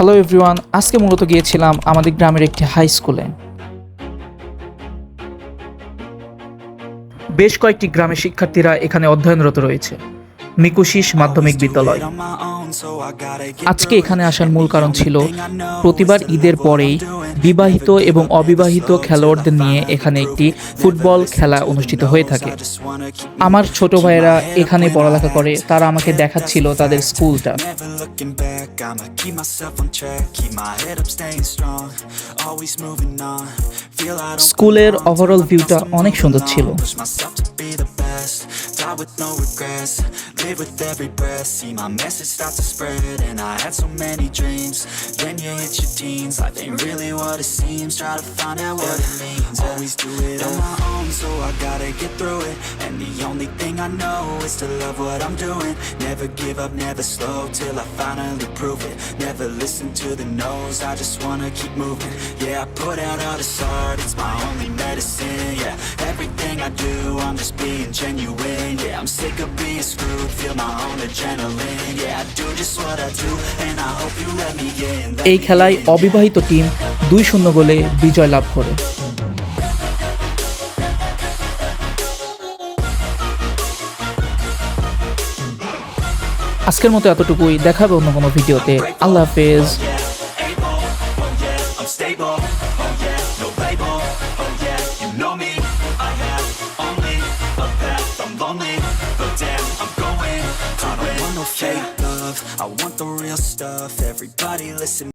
Hello everyone, আজকে মূলত গিয়েছিলাম আমাদের গ্রামের একটি হাই স্কুলে। বেশ কয়েকটি গ্রামের শিক্ষার্থীরা এখানে অধ্যয়নরত রয়েছে। মিকুশিস মাধ্যমিক বিদ্যালয়। আজকে এখানে আসার মূল কারণ ছিল প্রতিবার ঈদের পরেই বিবাহিত এবং অবিবাহিত খেলোয়াড়দের নিয়ে এখানে একটি ফুটবল খেলা অনুষ্ঠিত হয়ে থাকে। আমার ছোট ভাইয়েরা এখানে পড়ালেখা করে, তারা আমাকে দেখাচ্ছিল তাদের স্কুলটা। স্কুলের ওভারঅল ভিউটা অনেক সুন্দর ছিল। Die with no regrets, live with every breath, see my message start to spread, and I had so many dreams. Then you hit your teens, life ain't really what it seems, try to find out what it means. Always do it on my own, so I gotta get through it, and the only thing I know is to love what I'm doing. Never give up, never slow, till I finally prove it. Never listen to the no's, I just wanna keep moving. Yeah, I put out all this art, it's my only medicine. Yeah, everything I do, I'm just being genuine. Yeah, I'm sick of being screwed, feel my own adrenaline. Yeah, I do just what I do, and I hope you let me in. এই খেলায় অবিবাহিত team 2-0 গোলে বিজয় লাভ করে। আজকের মতো এতটুকুই, দেখা হবে অন্য কোনো ভিডিওতে। আল্লাহ হাফেজ। I'm stable, oh yeah, no label, oh yeah, you know me. I have only a path, I'm lonely, but damn, I'm going to I don't want no fake love, I want the real stuff. Everybody listen